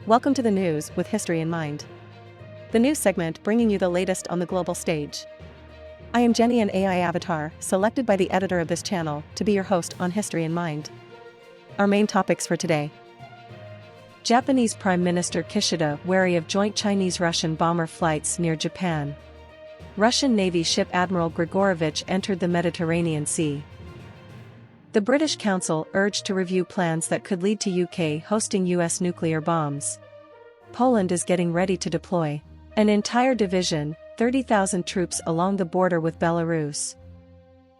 Welcome to the news with history in mind. The news segment bringing you the latest on the global stage. I am Jenny, an AI avatar, selected by the editor of this channel to be your host on History in Mind. Our main topics for today. Japanese Prime Minister Kishida wary of joint Chinese-Russian bomber flights near Japan. Russian Navy ship Admiral Grigorovich entered the Mediterranean Sea. The British Council urged to review plans that could lead to UK hosting US nuclear bombs. Poland is getting ready to deploy an entire division, 30,000 troops along the border with Belarus.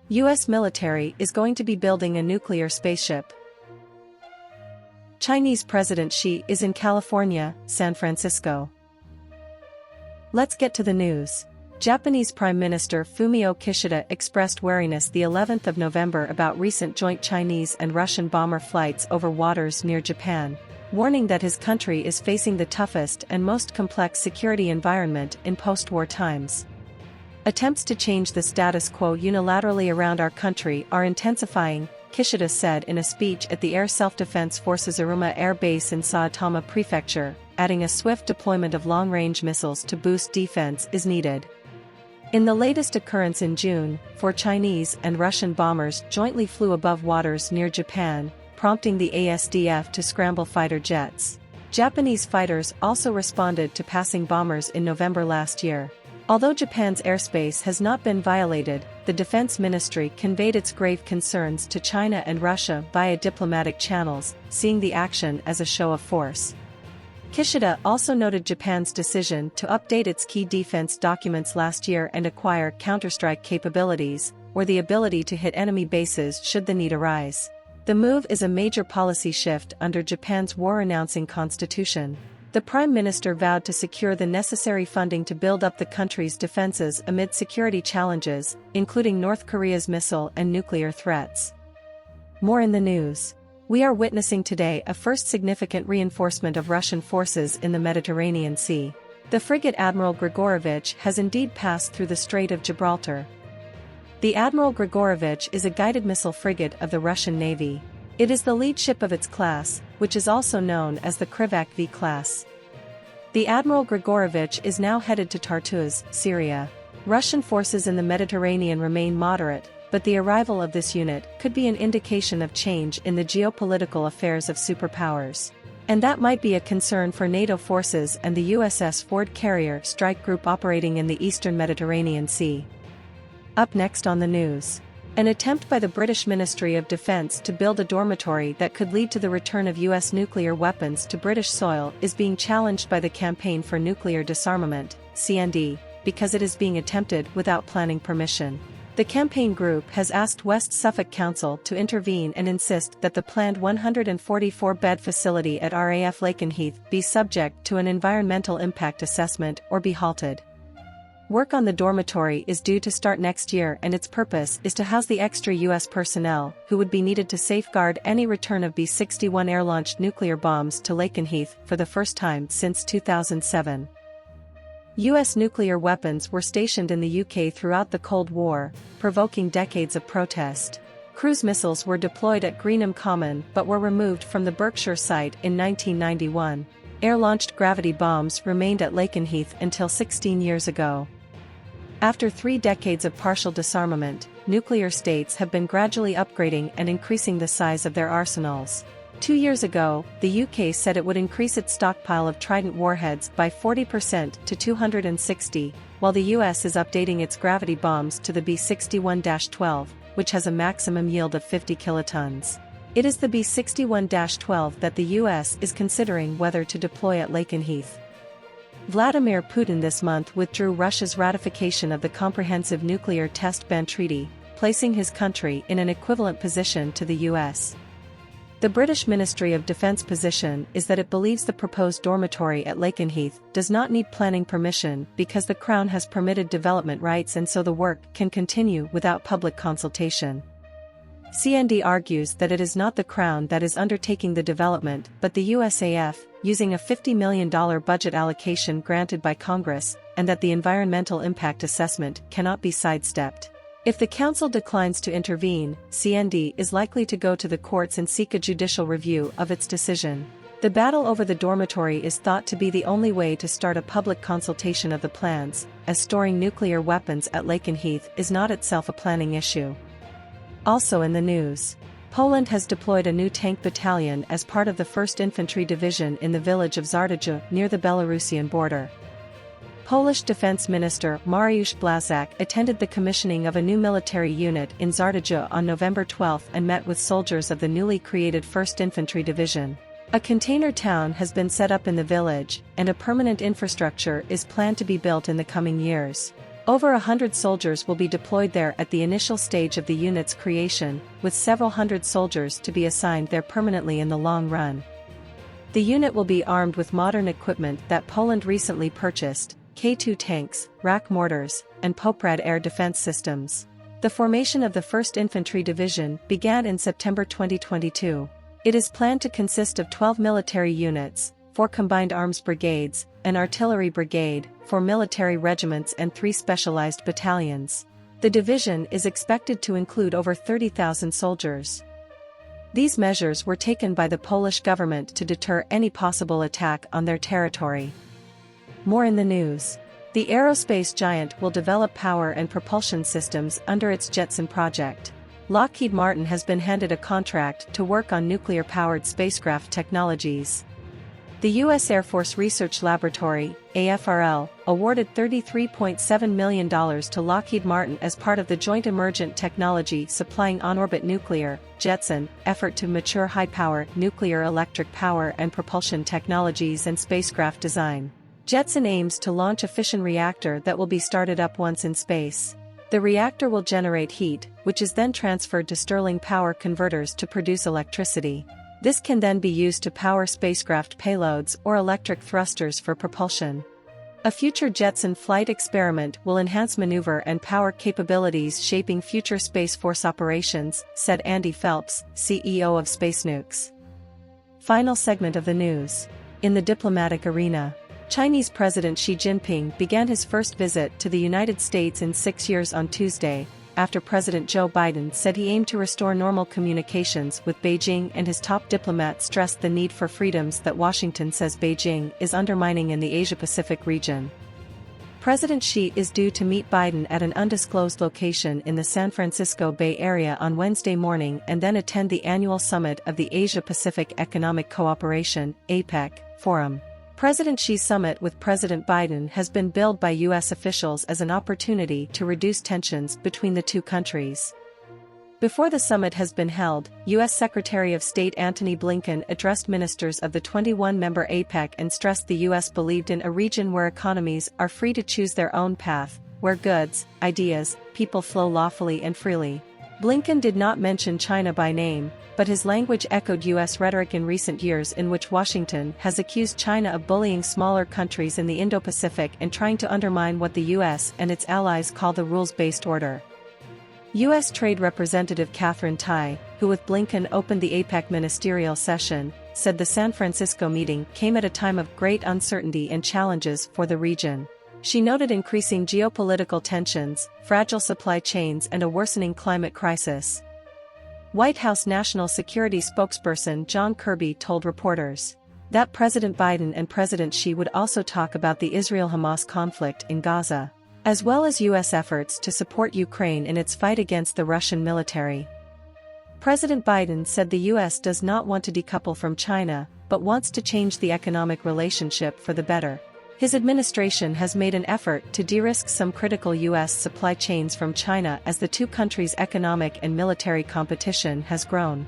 US military is going to be building a nuclear spaceship. Chinese President Xi is in California, San Francisco. Let's get to the news. Japanese Prime Minister Fumio Kishida expressed wariness the 11th of November about recent joint Chinese and Russian bomber flights over waters near Japan, warning that his country is facing the toughest and most complex security environment in post-war times. Attempts to change the status quo unilaterally around our country are intensifying, Kishida said in a speech at the Air Self-Defense Forces Aruma Air Base in Saitama Prefecture, adding a swift deployment of long-range missiles to boost defense is needed. In the latest occurrence in June, 4 Chinese and Russian bombers jointly flew above waters near Japan, prompting the ASDF to scramble fighter jets. Japanese fighters also responded to passing bombers in November last year. Although Japan's airspace has not been violated, the Defense Ministry conveyed its grave concerns to China and Russia via diplomatic channels, seeing the action as a show of force. Kishida also noted Japan's decision to update its key defense documents last year and acquire counterstrike capabilities, or the ability to hit enemy bases should the need arise. The move is a major policy shift under Japan's war-announcing constitution. The Prime Minister vowed to secure the necessary funding to build up the country's defenses amid security challenges, including North Korea's missile and nuclear threats. More in the news. We are witnessing today a first significant reinforcement of Russian forces in the Mediterranean Sea. The frigate Admiral Grigorovich has indeed passed through the Strait of Gibraltar. The Admiral Grigorovich is a guided missile frigate of the Russian Navy. It is the lead ship of its class, which is also known as the Krivak V class. The Admiral Grigorovich is now headed to Tartus, Syria. Russian forces in the Mediterranean remain moderate, but the arrival of this unit could be an indication of change in the geopolitical affairs of superpowers. And that might be a concern for NATO forces and the USS Ford Carrier strike group operating in the eastern Mediterranean Sea. Up next on the news. An attempt by the British Ministry of Defence to build a dormitory that could lead to the return of US nuclear weapons to British soil is being challenged by the Campaign for Nuclear Disarmament, CND, because it is being attempted without planning permission. The campaign group has asked West Suffolk Council to intervene and insist that the planned 144-bed facility at RAF Lakenheath be subject to an environmental impact assessment or be halted. Work on the dormitory is due to start next year, and its purpose is to house the extra U.S. personnel who would be needed to safeguard any return of B-61 air-launched nuclear bombs to Lakenheath for the first time since 2007. U.S. nuclear weapons were stationed in the UK throughout the Cold War, provoking decades of protest. Cruise missiles were deployed at Greenham Common but were removed from the Berkshire site in 1991. Air-launched gravity bombs remained at Lakenheath until 16 years ago. After 3 decades of partial disarmament, nuclear states have been gradually upgrading and increasing the size of their arsenals. 2 years ago, the UK said it would increase its stockpile of Trident warheads by 40% to 260, while the US is updating its gravity bombs to the B-61-12, which has a maximum yield of 50 kilotons. It is the B-61-12 that the US is considering whether to deploy at Lakenheath. Vladimir Putin this month withdrew Russia's ratification of the Comprehensive Nuclear Test Ban Treaty, placing his country in an equivalent position to the US. The British Ministry of Defence position is that it believes the proposed dormitory at Lakenheath does not need planning permission because the Crown has permitted development rights and so the work can continue without public consultation. CND argues that it is not the Crown that is undertaking the development but the USAF, using a $50 million budget allocation granted by Congress, and that the environmental impact assessment cannot be sidestepped. If the Council declines to intervene, CND is likely to go to the courts and seek a judicial review of its decision. The battle over the dormitory is thought to be the only way to start a public consultation of the plans, as storing nuclear weapons at Lakenheath is not itself a planning issue. Also in the news, Poland has deployed a new tank battalion as part of the 1st Infantry Division in the village of Żartodziej near the Belarusian border. Polish Defense Minister Mariusz Błaszczak attended the commissioning of a new military unit in Żartodziej on November 12 and met with soldiers of the newly created 1st Infantry Division. A container town has been set up in the village, and a permanent infrastructure is planned to be built in the coming years. Over 100 soldiers will be deployed there at the initial stage of the unit's creation, with several hundred soldiers to be assigned there permanently in the long run. The unit will be armed with modern equipment that Poland recently purchased: K2 tanks, RAK mortars, and Poprad air defense systems. The formation of the 1st Infantry Division began in September 2022. It is planned to consist of 12 military units, 4 combined arms brigades, an artillery brigade, 4 military regiments and 3 specialized battalions. The division is expected to include over 30,000 soldiers. These measures were taken by the Polish government to deter any possible attack on their territory. More in the news. The aerospace giant will develop power and propulsion systems under its Jetson project. Lockheed Martin has been handed a contract to work on nuclear-powered spacecraft technologies. The U.S. Air Force Research Laboratory, AFRL, awarded $33.7 million to Lockheed Martin as part of the Joint Emergent Technology Supplying On-Orbit Nuclear, JETSON, effort to mature high-power nuclear electric power and propulsion technologies and spacecraft design. JETSON aims to launch a fission reactor that will be started up once in space. The reactor will generate heat, which is then transferred to Stirling power converters to produce electricity. This can then be used to power spacecraft payloads or electric thrusters for propulsion. A future Jetson flight experiment will enhance maneuver and power capabilities shaping future Space Force operations, said Andy Phelps, CEO of Space Nukes. Final segment of the news. In the diplomatic arena, Chinese President Xi Jinping began his first visit to the United States in 6 years on Tuesday, after President Joe Biden said he aimed to restore normal communications with Beijing, and his top diplomat stressed the need for freedoms that Washington says Beijing is undermining in the Asia-Pacific region. President Xi is due to meet Biden at an undisclosed location in the San Francisco Bay Area on Wednesday morning and then attend the annual summit of the Asia-Pacific Economic Cooperation (APEC) Forum. President Xi's summit with President Biden has been billed by U.S. officials as an opportunity to reduce tensions between the two countries. Before the summit has been held, U.S. Secretary of State Antony Blinken addressed ministers of the 21-member APEC and stressed the U.S. believed in a region where economies are free to choose their own path, where goods, ideas, people flow lawfully and freely. Blinken did not mention China by name, but his language echoed U.S. rhetoric in recent years in which Washington has accused China of bullying smaller countries in the Indo-Pacific and trying to undermine what the U.S. and its allies call the rules-based order. U.S. Trade Representative Catherine Tai, who with Blinken opened the APEC ministerial session, said the San Francisco meeting came at a time of great uncertainty and challenges for the region. She noted increasing geopolitical tensions, fragile supply chains and a worsening climate crisis. White House National Security spokesperson John Kirby told reporters that President Biden and President Xi would also talk about the Israel-Hamas conflict in Gaza, as well as U.S. efforts to support Ukraine in its fight against the Russian military. President Biden said the U.S. does not want to decouple from China, but wants to change the economic relationship for the better. His administration has made an effort to de-risk some critical U.S. supply chains from China as the two countries' economic and military competition has grown.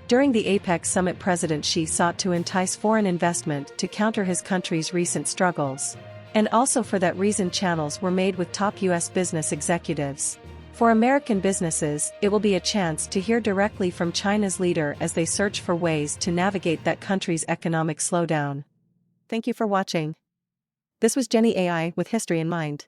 During the APEC summit, President Xi sought to entice foreign investment to counter his country's recent struggles. And also for that reason channels were made with top U.S. business executives. For American businesses, it will be a chance to hear directly from China's leader as they search for ways to navigate that country's economic slowdown. Thank you for watching. This was Jenny AI with history in mind.